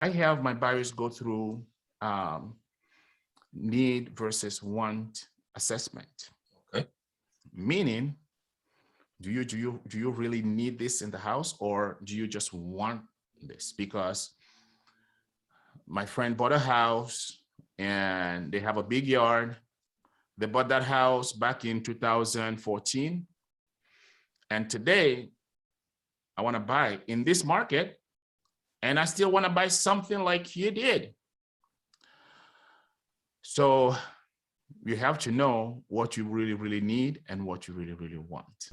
I have my buyers go through um, need versus want assessment, Okay. meaning do you really need this in the house, or do you just want this? Because my friend bought a house and they have a big yard. They bought that house back in 2014, and today I want to buy in this market, and I still want to buy something like you did. So you have to know what you really, really need and what you really, really want.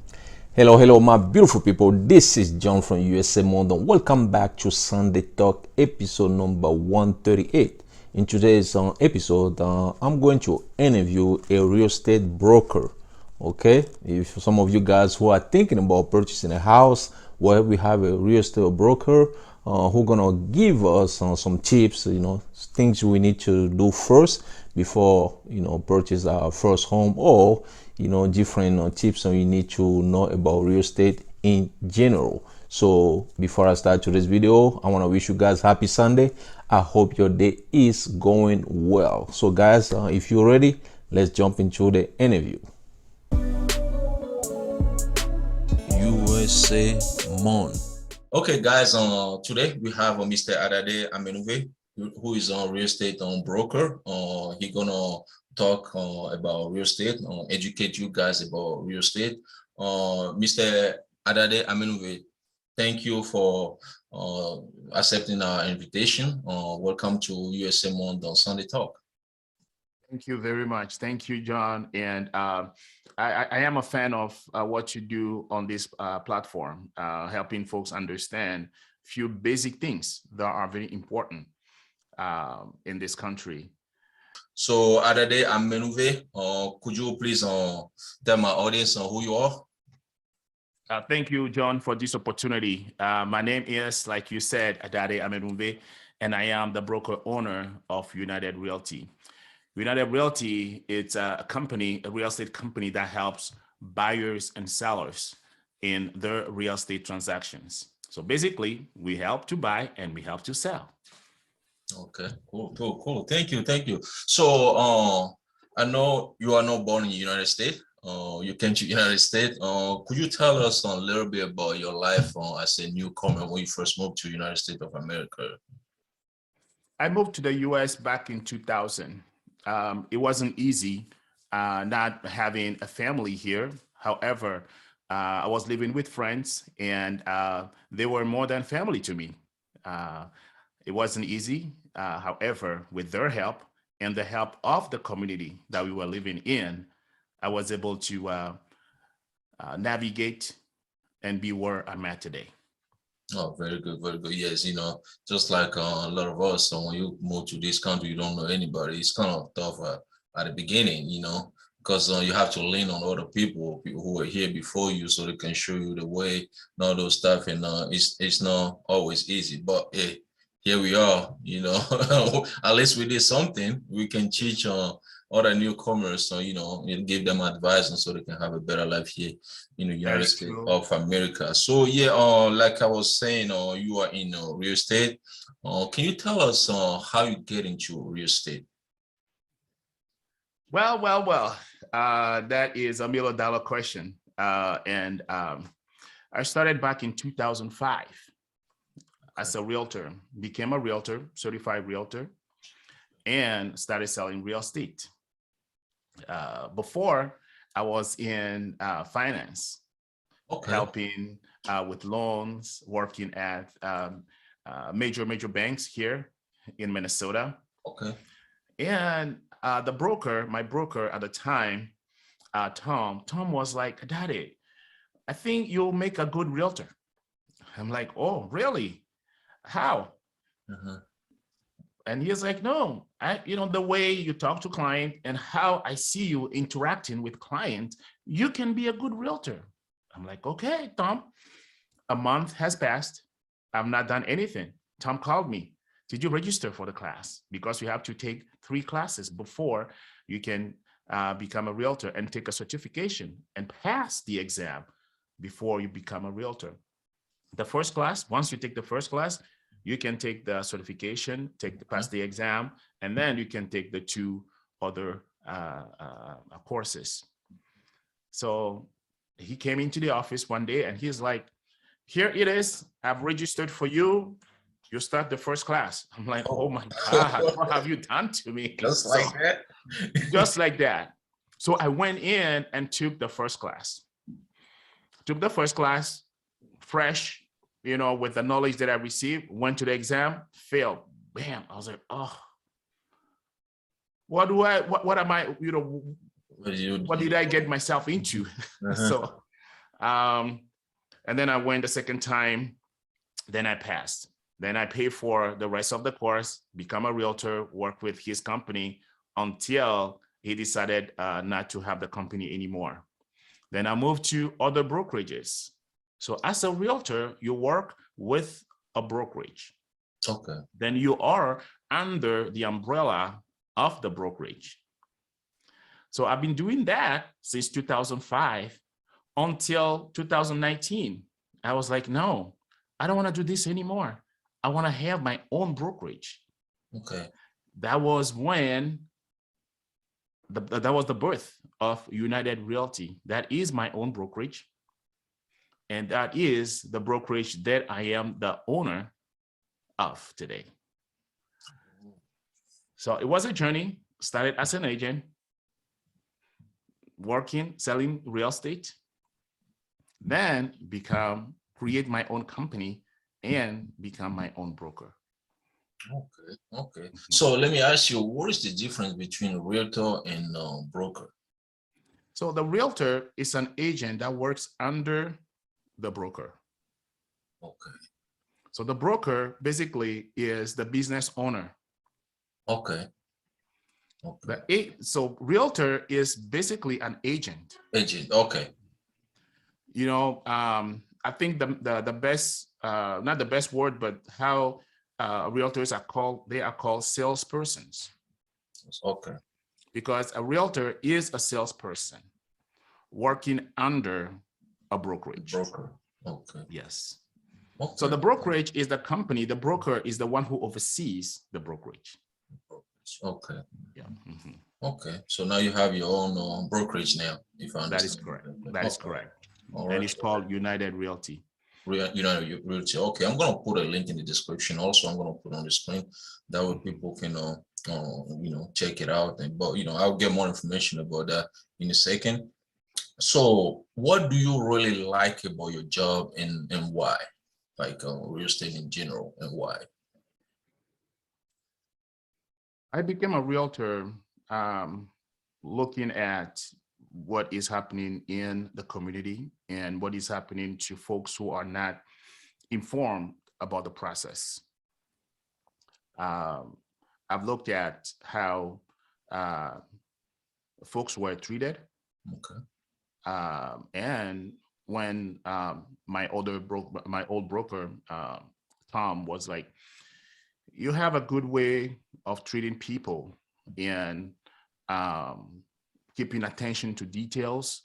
Hello, my beautiful people. This is John from USA London. Welcome back to Sunday Talk episode number 138. In today's episode, I'm going to interview a real estate broker. Okay, if some of you guys who are thinking about purchasing a house, well, we have a real estate broker who gonna give us some tips, things we need to do first before purchase our first home, or different tips you need to know about real estate in general. So before I start today's video, I want to wish you guys happy Sunday. I hope your day is going well. So guys, if you're ready, let's jump into the interview. USA Mon. Okay, guys. Today we have Mr. Adade Amenounve, who is a real estate broker. He gonna talk about real estate, educate you guys about real estate. Mr. Adade Amenounve, thank you for accepting our invitation. Welcome to USA Mon Sunday Talk. Thank you very much. Thank you, John. And I am a fan of what you do on this platform, helping folks understand a few basic things that are very important in this country. So, Adade Amenounve, could you please tell my audience who you are? Thank you, John, for this opportunity. My name is, like you said, Adade Amenounve, and I am the broker owner of United Realty. United Realty, it's a company, a real estate company that helps buyers and sellers in their real estate transactions. So basically, we help to buy and we help to sell. Okay, cool. Thank you. So, I know you are not born in the United States. You came to the United States. Could you tell us a little bit about your life as a newcomer when you first moved to the United States of America? I moved to the US back in 2000. It wasn't easy not having a family here. However, I was living with friends, and they were more than family to me. Uh, it wasn't easy. However, with their help and the help of the community that we were living in, I was able to navigate and be where I'm at today. Oh, very good, very good. Yes, just like a lot of us, so when you move to this country, you don't know anybody. It's kind of tough at the beginning, because you have to lean on other people who were here before you, so they can show you the way and all those stuff. And it's not always easy, but hey, here we are. At least we did something. We can teach other newcomers, so and give them advice, and so they can have a better life here in the That United is States true. of America. So yeah, like I was saying, you are in real estate. Can you tell us how you get into real estate? Well. That is $1 million question. And I started back in 2005 as a realtor, became a realtor, certified realtor, and started selling real estate. Before, I was in finance, Okay, helping with loans, working at major banks here in Minnesota. okay, And my broker at the time, Tom was like, Daddy, I think you'll make a good realtor. I'm like, oh, really? How? uh-huh. And he's like, no, the way you talk to client and how I see you interacting with clients, you can be a good realtor. I'm like, okay, Tom. A month has passed. I've not done anything. Tom called me. Did you register for the class? Because you have to take 3 classes before you can become a realtor and take a certification and pass the exam before you become a realtor. The first class, once you take the first class, you can take the certification, pass the exam, and then you can take the 2 other courses. So he came into the office one day and he's like, here it is. I've registered for you. You start the first class. I'm like, oh my God, what have you done to me? Just like that. Just like that. So I went in and took the first class. Took the first class, fresh, with the knowledge that I received, went to the exam, failed. Bam. I was like, oh, what am I, what did I get myself into? So, and then I went the second time, then I passed. Then I paid for the rest of the course, become a realtor, work with his company until he decided not to have the company anymore. Then I moved to other brokerages. So as a realtor, you work with a brokerage. Okay. Then you are under the umbrella of the brokerage. So I've been doing that since 2005 until 2019. I was like, no, I don't want to do this anymore. I want to have my own brokerage. Okay. That was when that was the birth of United Realty. That is my own brokerage. And that is the brokerage that I am the owner of today. So it was a journey. Started as an agent, working, selling real estate, then create my own company and become my own broker. Okay. So let me ask you, what is the difference between a realtor and a broker? So the realtor is an agent that works under the broker. Okay. So the broker basically is the business owner. Okay. So realtor is basically an agent. Agent. Okay. I think the best, not the best word, but how realtors are called, they are called salespersons. Okay. Because a realtor is a salesperson working under a brokerage. Broker. Okay. Yes. Okay. So the brokerage is the company. The broker is the one who oversees the brokerage. Okay. Yeah. Mm-hmm. Okay. So now you have your own brokerage now, if I understand. That is correct. That is correct. All and right. it's called United Realty. United Realty. Okay, I'm gonna put a link in the description. Also, I'm gonna put on the screen. That way people can check it out. But I'll get more information about that in a second. So what do you really like about your job and why? Like real estate in general, and why? I became a realtor looking at what is happening in the community and what is happening to folks who are not informed about the process. I've looked at how folks were treated. Okay. And when my old broker, Tom, was like, you have a good way of treating people and keeping attention to details,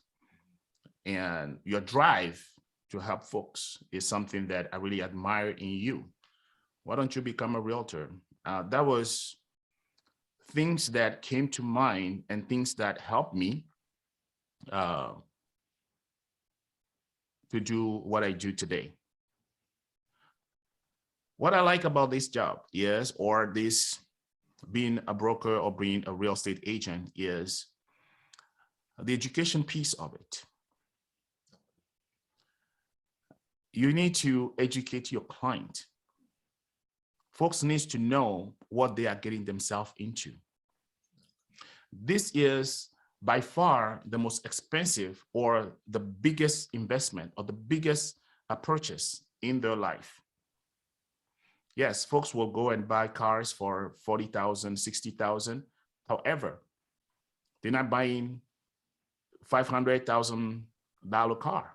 and your drive to help folks is something that I really admire in you. Why don't you become a realtor? That was things that came to mind and things that helped me to do what I do today. What I like about this job is, or this being a broker or being a real estate agent, is the education piece of it. You need to educate your client. Folks need to know what they are getting themselves into. This is by far the most expensive or the biggest investment or the biggest purchase in their life. Yes, folks will go and buy cars for $40,000, $60,000. However, they're not buying $500,000 car.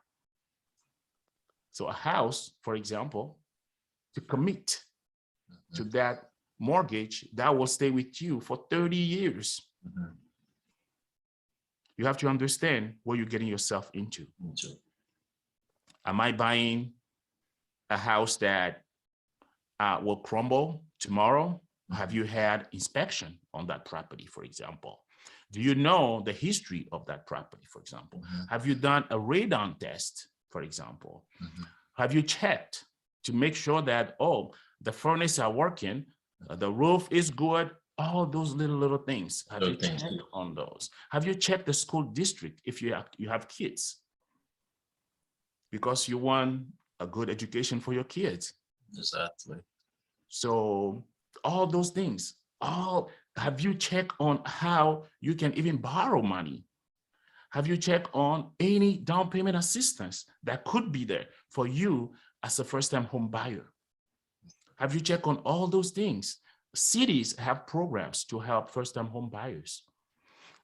So a house, for example, to commit to that mortgage that will stay with you for 30 years. Mm-hmm. You have to understand what you're getting yourself into. Am I buying a house that will crumble tomorrow? Have you had inspection on that property, for example? Do you know the history of that property, for example? Have you done a radon test, for example? Have you checked to make sure that, oh, the furnace are working, the roof is good, all those little things? Have you checked on those? Have you checked the school district if you have kids? Because you want a good education for your kids. Exactly. So all those things, have you checked on how you can even borrow money? Have you checked on any down payment assistance that could be there for you as a first-time home buyer? Have you checked on all those things? Cities have programs to help first-time home buyers.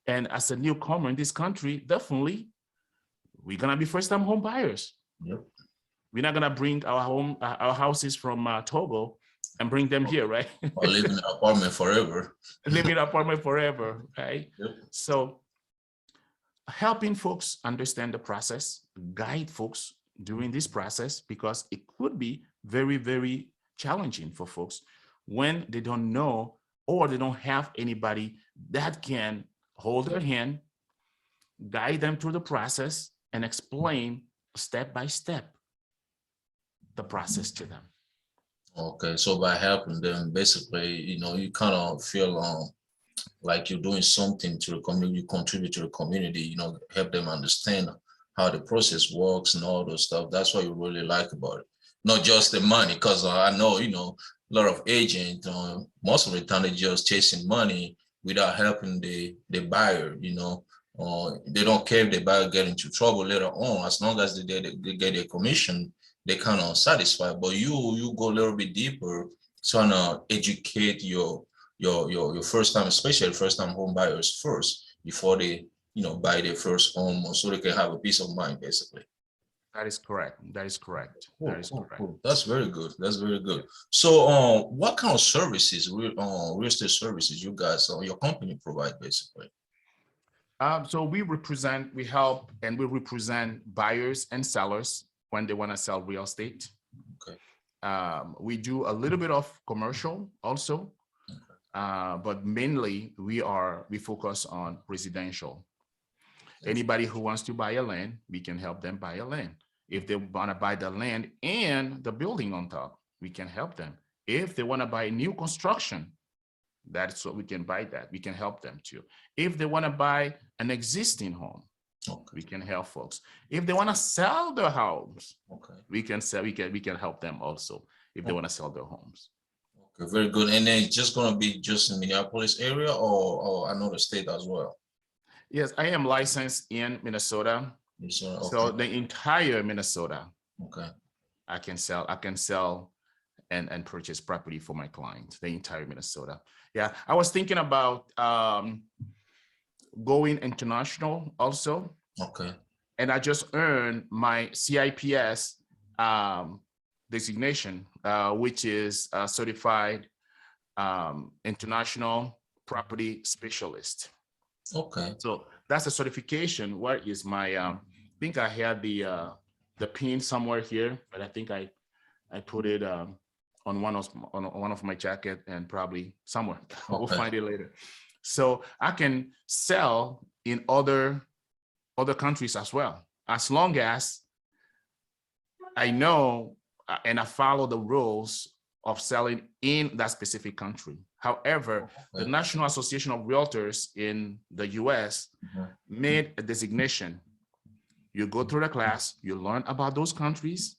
And as a newcomer in this country, definitely, we're gonna be first-time home buyers. Yep. We're not gonna bring our houses from Togo and bring them here, right? Or live in an apartment forever. Live in an apartment forever, right? Yep. So helping folks understand the process, guide folks during this process, because it could be very, very challenging for folks when they don't know or they don't have anybody that can hold their hand, guide them through the process, and explain step by step the process to them. Okay, so by helping them, basically, you kind of feel like you're doing something to the community, you contribute to the community, help them understand how the process works and all those stuff. That's what you really like about it. Not just the money, because I know, a lot of agents, most of the time they're just chasing money without helping the buyer, they don't care if the buyer get into trouble later on. As long as they get their commission, they kind of satisfied. But you go a little bit deeper, trying to educate your first time, especially first time home buyers first, before they buy their first home, so they can have a peace of mind, basically. That is correct. That is correct. Cool, that is correct. Cool. That's very good. That's very good. So what kind of services, real estate services you guys or your company provide, basically? So we help and we represent buyers and sellers when they want to sell real estate. Okay. We do a little bit of commercial also, but mainly we focus on residential. Anybody who wants to buy a land, we can help them buy a land. If they want to buy the land and the building on top, we can help them. If they want to buy new construction, that's what we can buy that. We can help them too. If they want to buy an existing home, we can help folks. If they want to sell their homes, we can help them also if they want to sell their homes. Okay, very good. And then it's just going to be just in Minneapolis area or another state as well? Yes, I am licensed in Minnesota. So the entire Minnesota. Okay. I can sell and purchase property for my clients, the entire Minnesota. Yeah, I was thinking about going international also. Okay. And I just earned my CIPS designation, which is a certified international property specialist. Okay. So that's a certification. Where is my? I think I had the pin somewhere here, but I think I put it on one of my jacket and probably somewhere. Okay. We'll find it later. So I can sell in other countries as well, as long as I know and I follow the rules of selling in that specific country. However, the National Association of Realtors in the US made a designation. You go through the class, you learn about those countries,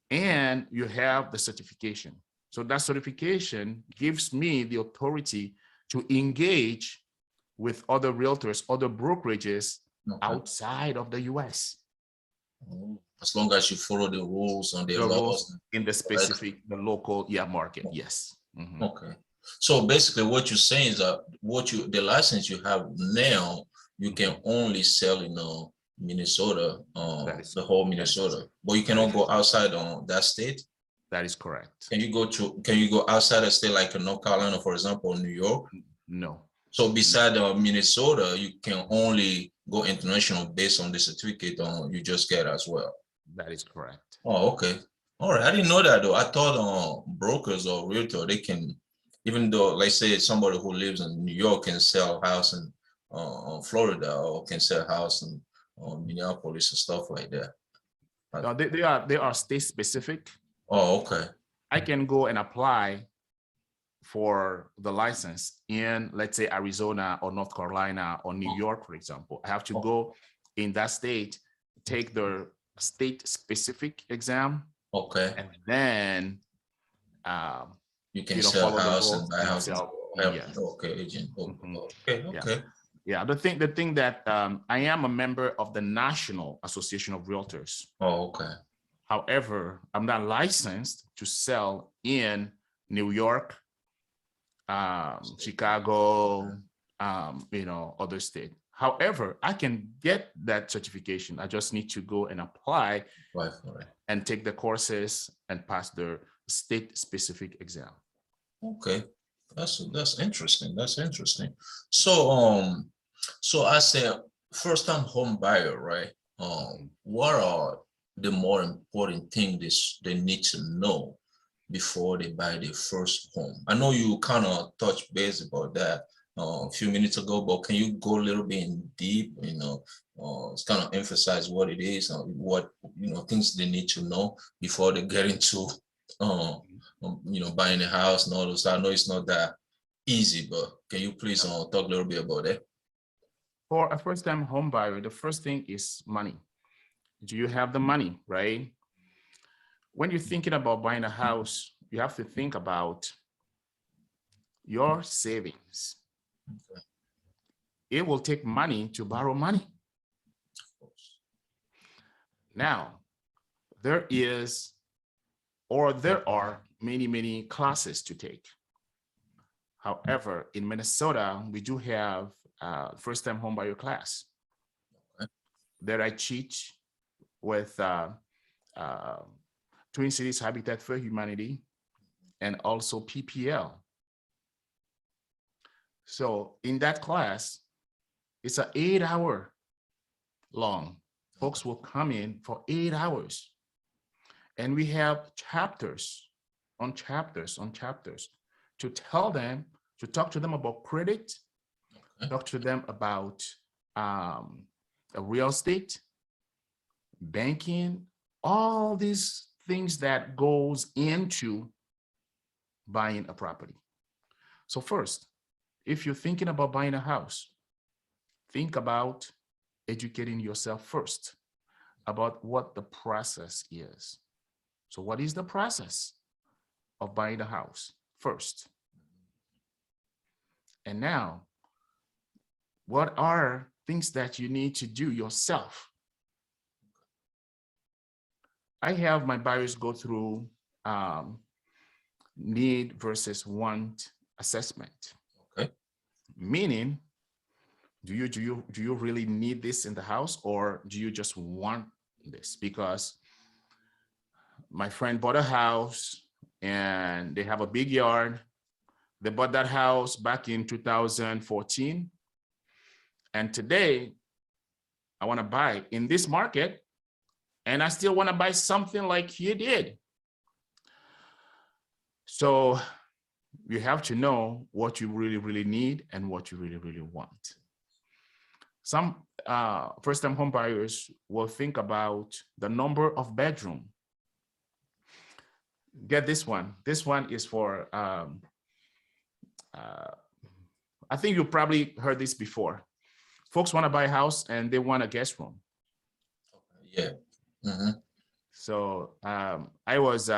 and you have the certification. So that certification gives me the authority to engage with other realtors, other brokerages outside of the US. As long as you follow the rules and the laws in the specific, the local market. Yes. Okay. So basically what you're saying is that the license you have now, you can only sell in Minnesota, the whole Minnesota, but you cannot go outside that state. That is correct. Can you go outside a state like North Carolina, for example, New York? No. So beside Minnesota, you can only go international based on the certificate you just get as well. That is correct. Oh, okay. All right, I didn't know that though. I thought brokers or realtor, they can, even though, like say somebody who lives in New York can sell a house in Florida, or can sell a house in Minneapolis and stuff like that. They are state specific. Oh, okay. I can go and apply for the license in, let's say, Arizona or North Carolina or New York, for example. I have to go in that state, take the state specific exam, Okay. and then You can sell follow the house and rules buy and house. sell. Yes. Okay, agent. Mhm. Okay, Yeah. okay. Yeah, the thing that I am a member of the National Association of Realtors. Oh, okay. However, I'm not licensed to sell in New York, Chicago, other state. However, I can get that certification. I just need to go and apply Right for it. and take the courses and pass the state specific exam. Okay, that's interesting. That's interesting. So so as a first time home buyer, right? What are the more important things they need to know before they buy their first home? I know you kind of touched base about that a few minutes ago, but can you go a little bit in deep? It's kind of emphasize what it is, what things they need to know before they get into buying a house and all those. I know it's not that easy, but can you please talk a little bit about that? For a first-time home buyer, the first thing is money. Do you have the money, right? When you're thinking about buying a house, you have to think about your savings. It will take money to borrow money. Now, there are many classes to take. However, in Minnesota, we do have a first-time homebuyer class that I teach with Twin Cities Habitat for Humanity and also PPL. So in that class, it's an 8-hour long. Folks will come in for 8 hours. And we have chapters on chapters on chapters to talk to them about credit, talk to them about real estate, banking, all these things that goes into buying a property. So first, if you're thinking about buying a house, think about educating yourself first about what the process is. So what is the process of buying a house first? And now, what are things that you need to do yourself? I have my buyers go through need versus want assessment. Okay. Meaning, do you really need this in the house, or do you just want this? Because my friend bought a house and they have a big yard. They bought that house back in 2014. And today I want to buy in this market, and I still want to buy something like he did. So you have to know what you really need and what you really want. Some first-time home buyers will think about the number of bedroom. Get this one. This one is for, I think you probably heard this before. Folks want to buy a house and they want a guest room. Yeah. Mm-hmm. So I was,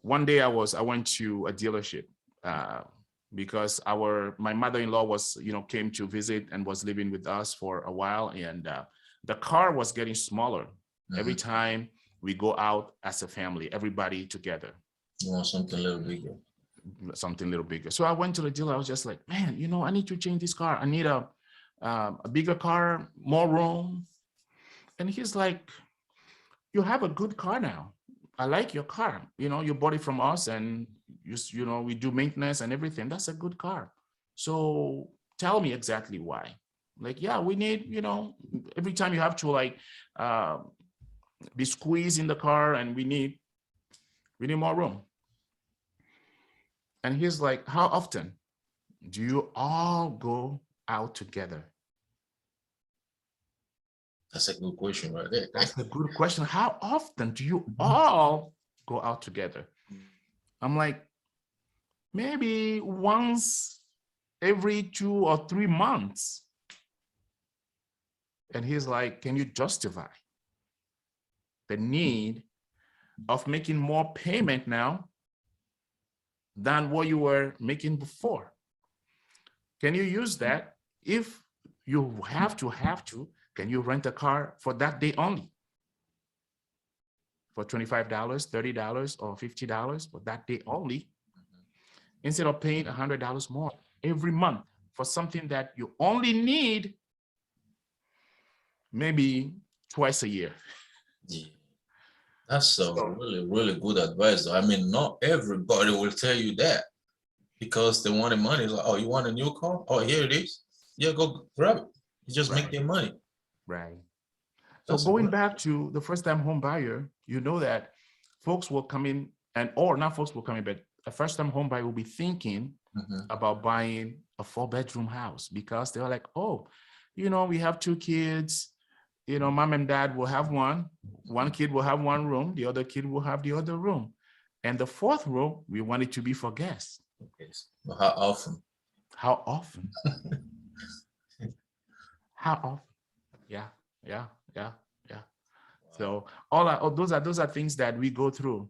one day I went to a dealership because my mother-in-law was, came to visit and was living with us for a while, and the car was getting smaller. Mm-hmm. Every time we go out as a family, everybody together. You want something a little bigger. Something a little bigger. So I went to the dealer. I was just like, man, I need to change this car. I need a bigger car, more room. And he's like, you have a good car now. I like your car. You bought it from us, and we do maintenance and everything. That's a good car. So tell me exactly why. Like, yeah, we need, every time you have to be squeezed in the car, and we need We need more room. And he's like, how often do you all go out together? That's a good question right there. That's a good question. How often do you all go out together? I'm like, maybe once every 2 or 3 months. And he's like, can you justify the need of making more payment now than what you were making before? Can you use that? If you have to, can you rent a car for that day only? For $25, $30, or $50 for that day only, instead of paying $100 more every month for something that you only need maybe twice a year. Yeah. That's a really, really good advice. I mean, not everybody will tell you that because they want the money. It's like, oh, you want a new car? Oh, here it is. Yeah, go grab it. You just make your money. Right. So going back to the first-time home buyer, you know that folks will come in or not folks will come in, but a first-time home buyer will be thinking about buying a 4-bedroom house because they're like, oh, we have 2 kids, mom and dad will have one kid will have 1 room, the other kid will have the other room. And the 4th room, we want it to be for guests. Okay. Well, how often? How often? How often? Yeah. So those are things that we go through.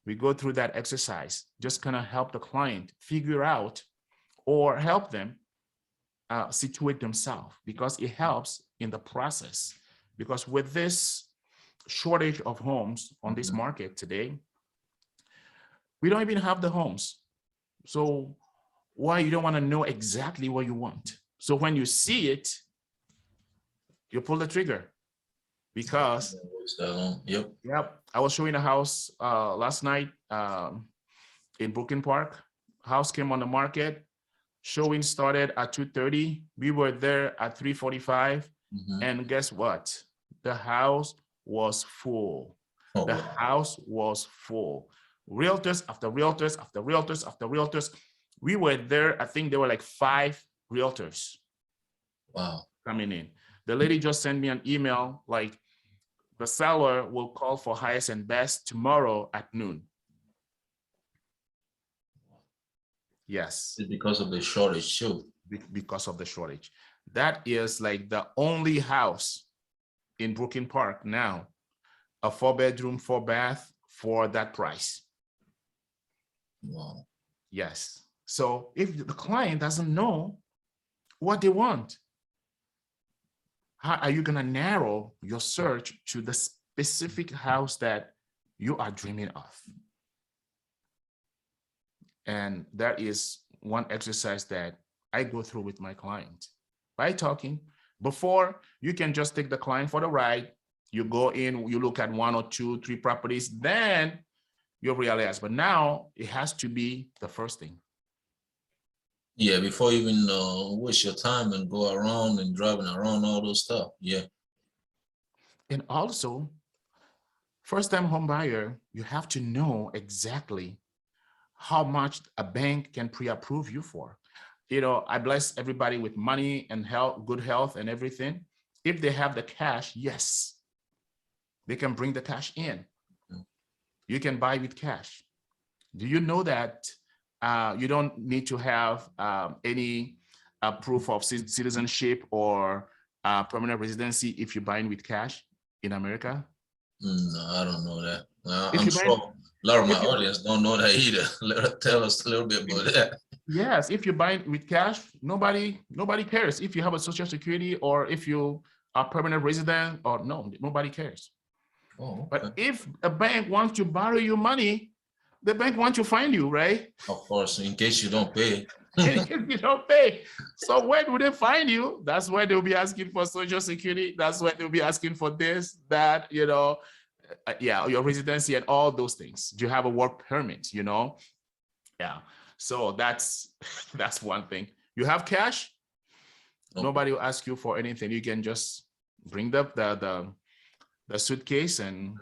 We go through that exercise, just kind of help the client figure out or help them situate themselves, because it helps in the process. Because with this shortage of homes on this market today, we don't even have the homes. So why you don't want to know exactly what you want? So when you see it, you pull the trigger. Because I was showing a house last night in Brooklyn Park. House came on the market. Showing started at 2:30. We were there at 3:45. And guess what? The house was full. The house was full. Realtors after realtors after realtors after realtors. We were there. I think there were like 5 realtors. Wow. Coming in. The lady just sent me an email like, the seller will call for highest and best tomorrow at noon. Yes. It's because of the shortage too. Because of the shortage. That is like the only house in Brooklyn Park now, a 4-bedroom, 4-bath for that price. Wow. Yes. So if the client doesn't know what they want, how are you going to narrow your search to the specific house that you are dreaming of? And that is one exercise that I go through with my client. By talking, before, you can just take the client for the ride. You go in, you look at 1 or 2, 3 properties, then you realize. But now it has to be the first thing. Yeah, before you even waste your time and go around and driving around all those stuff. Yeah. And also, first-time home buyer, you have to know exactly how much a bank can pre-approve you for. I bless everybody with money and health, good health and everything. If they have the cash, yes, they can bring the cash in. You can buy with cash. Do you know that you don't need to have any proof of citizenship or permanent residency if you're buying with cash in America? No, I don't know that. I'm sure a lot of my audience don't know that either. Tell us a little bit about that. Yes, if you buy with cash, nobody cares if you have a social security or if you are permanent resident or no, nobody cares. Oh, okay. But if a bank wants to borrow you money, the bank wants to find you, right? Of course, in case you don't pay. In case you don't pay. So where do they find you? That's where they'll be asking for social security. That's where they'll be asking for this, that, your residency and all those things. Do you have a work permit, Yeah. So that's one thing. You have cash, okay. Nobody will ask you for anything. You can just bring the suitcase and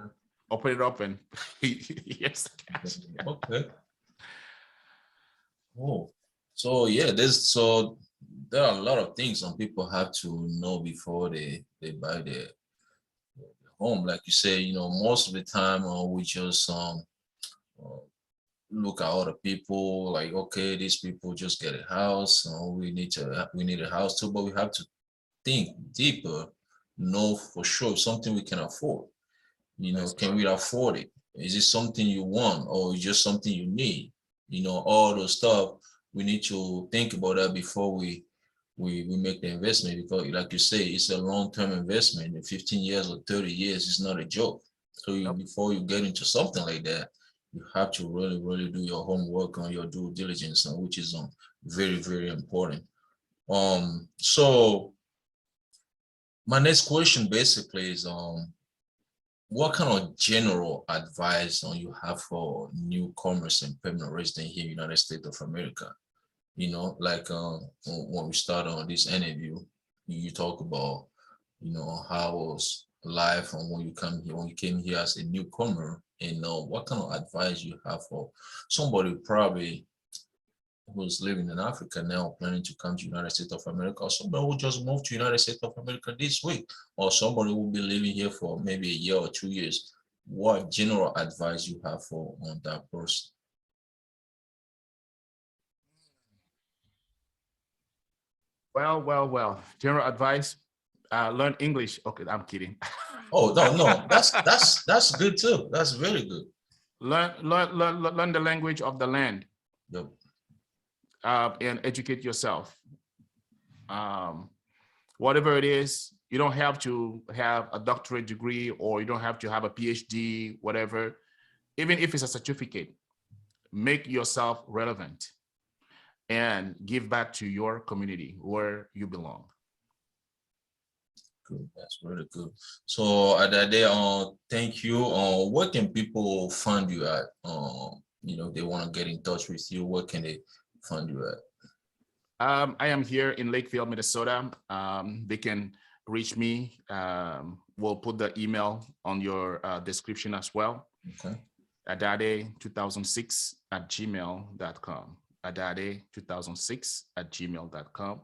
open it up and here's the cash. Okay. Oh, so yeah, there are a lot of things some people have to know before they buy their home. Like you say, most of the time we just uh, look at other people like, okay, these people just get a house, we need a house too, but we have to think deeper, know for sure something we can afford. That's Can correct. we afford it? Is it something you want or is just something you need? All those stuff we need to think about that before we make the investment, because like you say, it's a long-term investment. In 15 years or 30 years, it's not a joke. So Yep. before you get into something like that, you have to really, really do your homework on your due diligence, which is very, very important. So my next question basically is what kind of general advice you have for newcomers and permanent resident here in the United States of America? Like when we start on this interview, you talk about, how was life and when you came here as a newcomer, and what kind of advice you have for somebody probably who's living in Africa now, planning to come to United States of America, or somebody who just moved to United States of America this week, or somebody who will be living here for maybe a year or 2 years. What general advice you have for on that person? Well. General advice: learn English. Okay, I'm kidding. Oh no, no, that's good too. That's very good. Learn the language of the land, Yep. and educate yourself. Um, Whatever it is, you don't have to have a doctorate degree or you don't have to have a PhD, whatever. Even if it's a certificate, make yourself relevant and give back to your community where you belong. Good. That's really good. So Adade, thank you. Where can people find you at? They want to get in touch with you. Where can they find you at? I am here in Lakeville, Minnesota. They can reach me. We'll put the email on your description as well. Okay. Adade2006@gmail.com. Adade2006@gmail.com.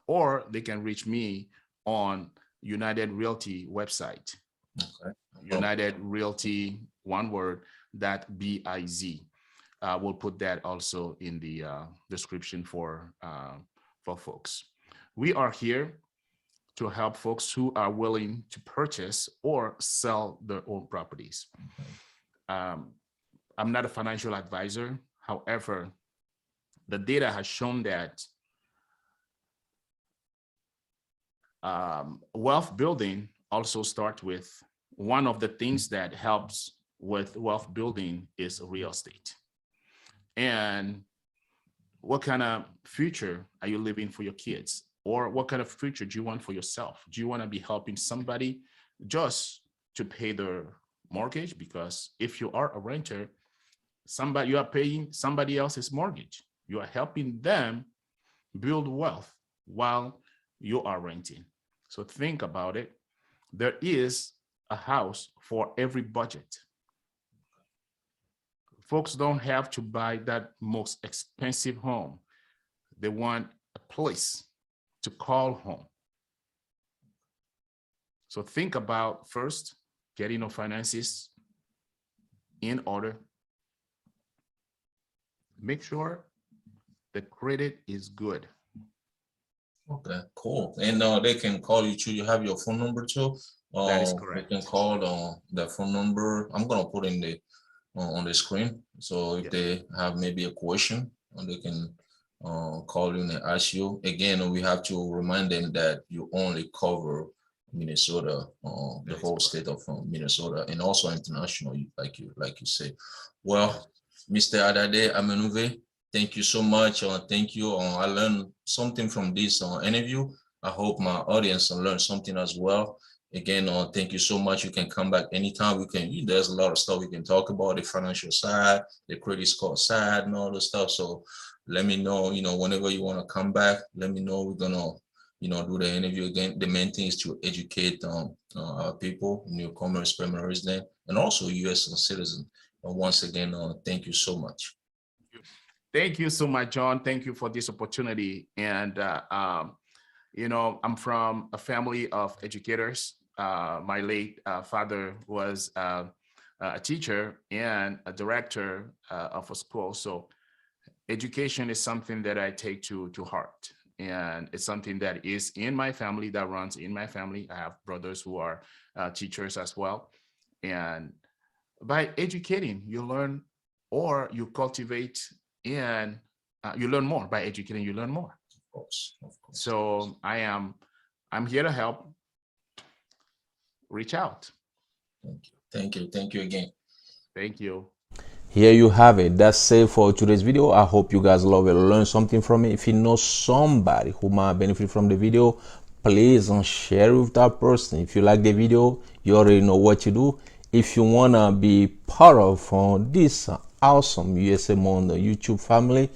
Or they can reach me on United Realty website. Okay. United Realty, one word, .biz. We'll put that also in the description for folks. We are here to help folks who are willing to purchase or sell their own properties. I'm not a financial advisor. However, the data has shown that wealth building also starts with one of the things that helps with wealth building is real estate. And what kind of future are you living for your kids? Or what kind of future do you want for yourself? Do you want to be helping somebody just to pay their mortgage? Because if you are a renter, you are paying somebody else's mortgage. You are helping them build wealth while you are renting. So think about it. There is a house for every budget. Folks don't have to buy that most expensive home. They want a place to call home. So think about first getting your finances in order. Make sure the credit is good. Okay, cool. And they can call you too. You have your phone number too. That is They correct. can call the phone number. I'm gonna put in the on the screen. So if Yes. they have maybe a question, they can call you and ask you. Again, we have to remind them that you only cover Minnesota, the That is whole correct. state of Minnesota, and also international, like you say. Well, Yes. Mr. Adade Amenounve, thank you so much. Thank you. I learned something from this interview. I hope my audience learned something as well. Again, thank you so much. You can come back anytime. There's a lot of stuff we can talk about, the financial side, the credit score side, and all the stuff. So let me know, whenever you want to come back, let me know. We're gonna do the interview again. The main thing is to educate our people, newcomers, permanent resident, and also U.S. citizens. And once again, thank you so much. Thank you so much, John. Thank you for this opportunity. And, I'm from a family of educators. My late father was a teacher and a director of a school. So education is something that I take to heart. And it's something that is in my family, that runs in my family. I have brothers who are teachers as well. And by educating, you learn or you cultivate, and you learn more. By educating, you learn more. Of course, of course. So I'm here to help. Reach out. Thank you again. Thank you. Here you have it. That's it for today's video. I hope you guys love it, learn something from it. If you know somebody who might benefit from the video, please share it with that person. If you like the video, you already know what to do. If you wanna be part of this awesome USA Mondo YouTube family,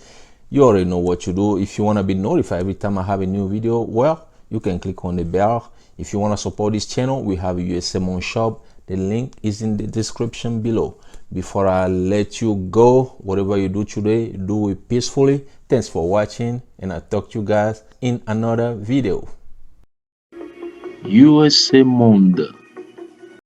you already know what to do. If you wanna be notified every time I have a new video, well, you can click on the bell. If you wanna support this channel, we have a USA Mondo shop. The link is in the description below. Before I let you go, whatever you do today, do it peacefully. Thanks for watching, and I'll talk to you guys in another video. USA Monde.